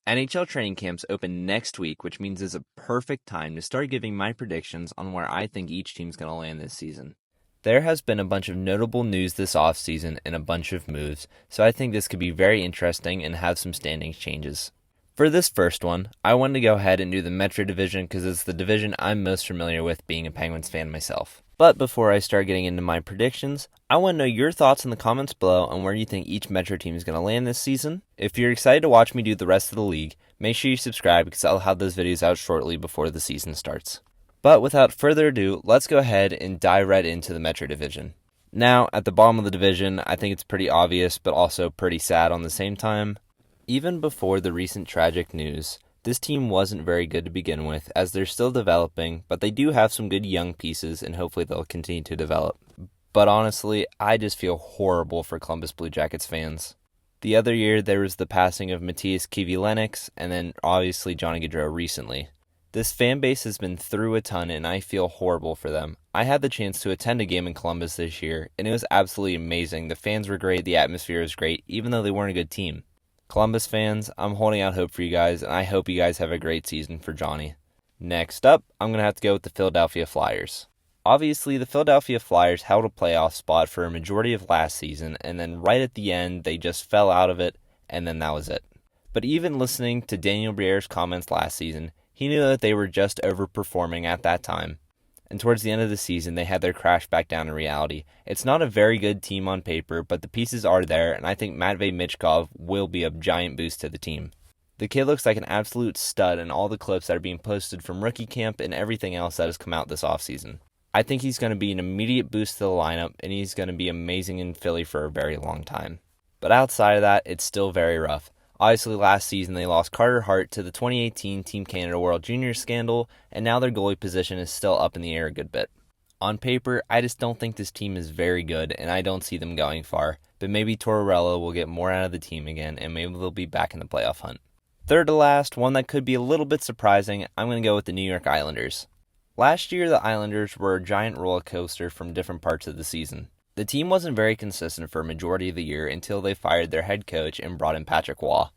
NHL training camps open next week, which means it's a perfect time to start giving my predictions on where I think each team's going to land this season. There has been a bunch of notable news this offseason and a bunch of moves, so I think this could be very interesting and have some standings changes. For this first one, I wanted to go ahead and do the Metro division because it's the division I'm most familiar with being a Penguins fan myself. But before I start getting into my predictions, I want to know your thoughts in the comments below on where you think each Metro team is going to land this season. If you're excited to watch me do the rest of the league, make sure you subscribe because I'll have those videos out shortly before the season starts. But without further ado, let's go ahead and dive right into the Metro division. Now, at the bottom of the division, I think it's pretty obvious but also pretty sad on the same time. Even before the recent tragic news, this team wasn't very good to begin with as they're still developing, but they do have some good young pieces and hopefully they'll continue to develop. But honestly, I just feel horrible for Columbus Blue Jackets fans. The other year there was the passing of Matthias Kivi-Lennox and then obviously Johnny Gaudreau recently. This fan base has been through a ton and I feel horrible for them. I had the chance to attend a game in Columbus this year and it was absolutely amazing. The fans were great, the atmosphere was great, even though they weren't a good team. Columbus fans, I'm holding out hope for you guys, and I hope you guys have a great season for Johnny. Next up, I'm going to have to go with the Philadelphia Flyers. Obviously, the Philadelphia Flyers held a playoff spot for a majority of last season, and then right at the end, they just fell out of it, and then that was it. But even listening to Daniel Briere's comments last season, he knew that they were just overperforming at that time. And towards the end of the season, they had their crash back down to reality. It's not a very good team on paper, but the pieces are there, and I think Matvei Michkov will be a giant boost to the team. The kid looks like an absolute stud in all the clips that are being posted from rookie camp and everything else that has come out this offseason. I think he's going to be an immediate boost to the lineup, and he's going to be amazing in Philly for a very long time. But outside of that, it's still very rough. Obviously, last season they lost Carter Hart to the 2018 Team Canada World Juniors scandal, and now their goalie position is still up in the air a good bit. On paper, I just don't think this team is very good, and I don't see them going far, but maybe Tortorella will get more out of the team again, and maybe they'll be back in the playoff hunt. Third to last, one that could be a little bit surprising, I'm going to go with the New York Islanders. Last year, the Islanders were a giant roller coaster from different parts of the season. The team wasn't very consistent for a majority of the year until they fired their head coach and brought in Patrick Waugh.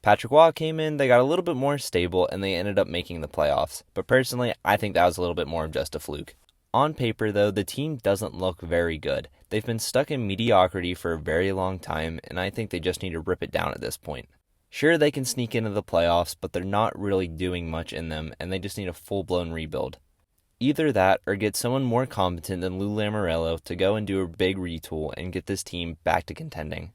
Patrick Waugh came in, they got a little bit more stable, and they ended up making the playoffs. But personally, I think that was a little bit more of just a fluke. On paper, though, the team doesn't look very good. They've been stuck in mediocrity for a very long time, and I think they just need to rip it down at this point. Sure, they can sneak into the playoffs, but they're not really doing much in them, and they just need a full-blown rebuild. Either that or get someone more competent than Lou Lamoriello to go and do a big retool and get this team back to contending.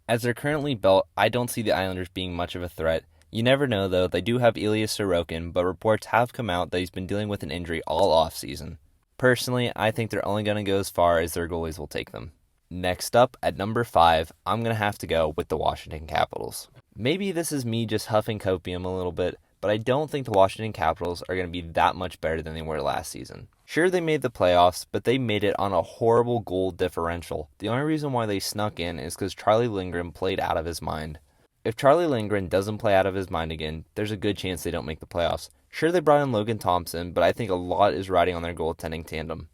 As they're currently built, I don't see the Islanders being much of a threat. You never know though, they do have Ilya Sorokin, but reports have come out that he's been dealing with an injury all offseason. Personally, I think they're only going to go as far as their goalies will take them. Next up, at number 5, I'm going to have to go with the Washington Capitals. Maybe this is me just huffing copium a little bit, but I don't think the Washington Capitals are going to be that much better than they were last season. Sure, they made the playoffs, but they made it on a horrible goal differential. The only reason why they snuck in is because Charlie Lindgren played out of his mind. If Charlie Lindgren doesn't play out of his mind again, there's a good chance they don't make the playoffs. Sure, they brought in Logan Thompson, but I think a lot is riding on their goaltending tandem.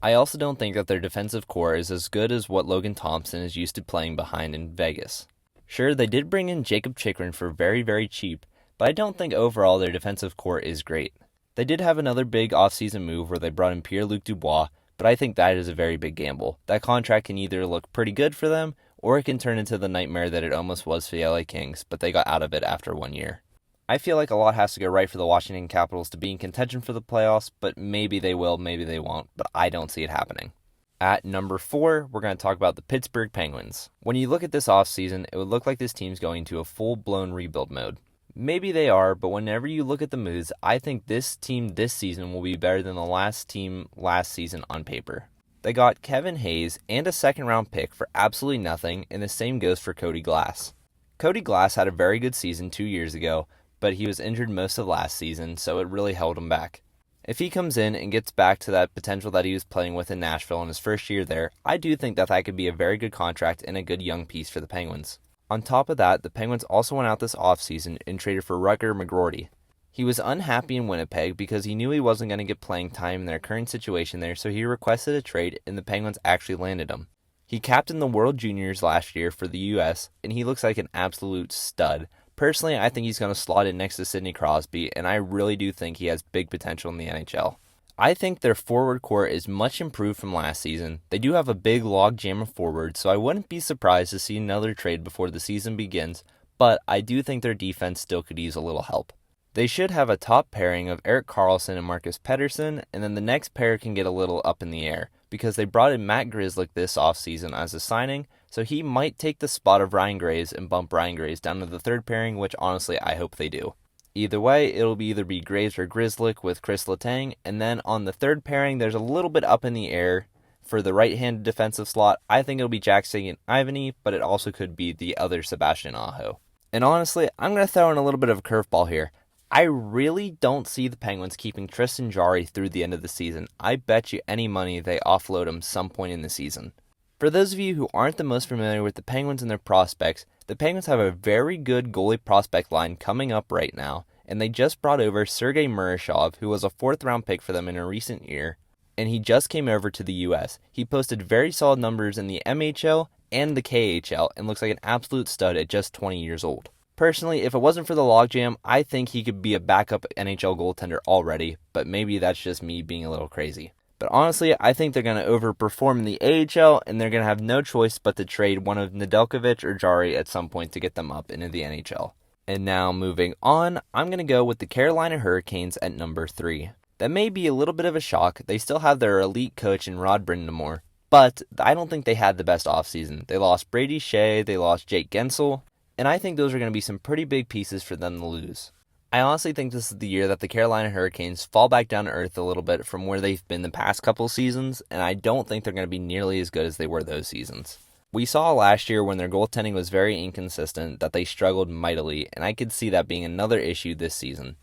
I also don't think that their defensive core is as good as what Logan Thompson is used to playing behind in Vegas. Sure, they did bring in Jacob Chikrin for very, very cheap, but I don't think overall their defensive core is great. They did have another big offseason move where they brought in Pierre-Luc Dubois, but I think that is a very big gamble. That contract can either look pretty good for them, or it can turn into the nightmare that it almost was for the LA Kings, but they got out of it after 1 year. I feel like a lot has to go right for the Washington Capitals to be in contention for the playoffs, but maybe they will, maybe they won't, but I don't see it happening. At number 4, we're going to talk about the Pittsburgh Penguins. When you look at this offseason, it would look like this team's going to a full-blown rebuild mode. Maybe they are, but whenever you look at the moves, I think this team this season will be better than the last team last season on paper. They got Kevin Hayes and a second-round pick for absolutely nothing, and the same goes for Cody Glass. Cody Glass had a very good season 2 years ago, but he was injured most of last season, so it really held him back. If he comes in and gets back to that potential that he was playing with in Nashville in his first year there, I do think that could be a very good contract and a good young piece for the Penguins. On top of that, the Penguins also went out this offseason and traded for Rutger McGroarty. He was unhappy in Winnipeg because he knew he wasn't going to get playing time in their current situation there, so he requested a trade and the Penguins actually landed him. He captained the World Juniors last year for the U.S., and he looks like an absolute stud, Personally, I think he's going to slot in next to Sidney Crosby, and I really do think he has big potential in the NHL. I think their forward core is much improved from last season. They do have a big logjam of forwards, so I wouldn't be surprised to see another trade before the season begins, but I do think their defense still could use a little help. They should have a top pairing of Erik Karlsson and Marcus Pettersson, and then the next pair can get a little up in the air, because they brought in Matt Grzelcyk this offseason as a signing, so he might take the spot of Ryan Graves and bump Ryan Graves down to the third pairing, which honestly I hope they do. Either way, it'll either be Graves or Grzelcyk with Chris Letang, and then on the third pairing, there's a little bit up in the air. For the right-handed defensive slot, I think it'll be Jack Ivany, but it also could be the other Sebastian Aho. And honestly, I'm going to throw in a little bit of a curveball here. I really don't see the Penguins keeping Tristan Jarry through the end of the season. I bet you any money they offload him some point in the season. For those of you who aren't the most familiar with the Penguins and their prospects, the Penguins have a very good goalie prospect line coming up right now, and they just brought over Sergei Murashov, who was a 4th-round pick for them in a recent year, and he just came over to the U.S. He posted very solid numbers in the MHL and the KHL and looks like an absolute stud at just 20 years old. Personally, if it wasn't for the logjam, I think he could be a backup NHL goaltender already, but maybe that's just me being a little crazy. But honestly, I think they're going to overperform in the AHL, and they're going to have no choice but to trade one of Nedeljkovic or Jarry at some point to get them up into the NHL. And now, moving on, I'm going to go with the Carolina Hurricanes at number 3. That may be a little bit of a shock. They still have their elite coach in Rod Brind'Amour, but I don't think they had the best offseason. They lost Brady Shea, they lost Jake Gensel, and I think those are going to be some pretty big pieces for them to lose. I honestly think this is the year that the Carolina Hurricanes fall back down to earth a little bit from where they've been the past couple seasons, and I don't think they're going to be nearly as good as they were those seasons. We saw last year when their goaltending was very inconsistent that they struggled mightily, and I could see that being another issue this season.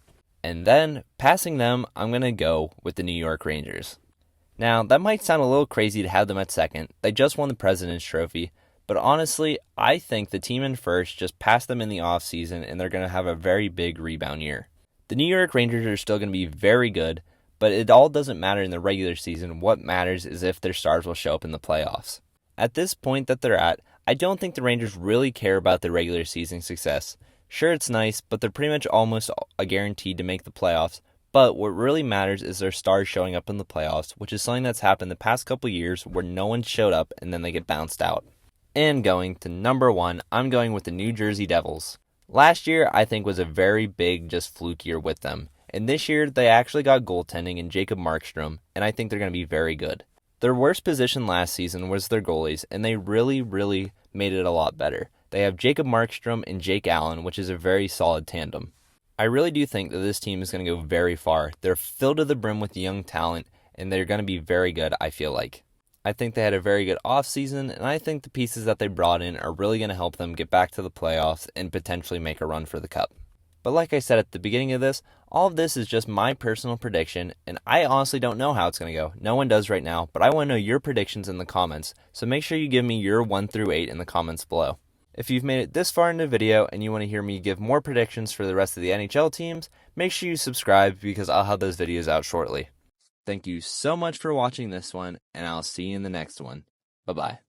And then, passing them, I'm going to go with the New York Rangers. Now, that might sound a little crazy to have them at second. They just won the President's Trophy. But honestly, I think the team in first just passed them in the offseason, and they're going to have a very big rebound year. The New York Rangers are still going to be very good, but it all doesn't matter in the regular season. What matters is if their stars will show up in the playoffs. At this point that they're at, I don't think the Rangers really care about the regular season success. Sure, it's nice, but they're pretty much almost guaranteed to make the playoffs. But what really matters is their stars showing up in the playoffs, which is something that's happened the past couple years where no one showed up and then they get bounced out. And going to number 1, I'm going with the New Jersey Devils. Last year, I think, was a very big, just fluke year with them. And this year, they actually got goaltending in Jacob Markstrom, and I think they're going to be very good. Their worst position last season was their goalies, and they really made it a lot better. They have Jacob Markstrom and Jake Allen, which is a very solid tandem. I really do think that this team is going to go very far. They're filled to the brim with young talent, and they're going to be very good, I feel like. I think they had a very good offseason, and I think the pieces that they brought in are really going to help them get back to the playoffs and potentially make a run for the Cup. But like I said at the beginning of this, all of this is just my personal prediction, and I honestly don't know how it's going to go. No one does right now, but I want to know your predictions in the comments, so make sure you give me your 1 through 8 in the comments below. If you've made it this far in the video and you want to hear me give more predictions for the rest of the NHL teams, make sure you subscribe because I'll have those videos out shortly. Thank you so much for watching this one, and I'll see you in the next one. Bye-bye.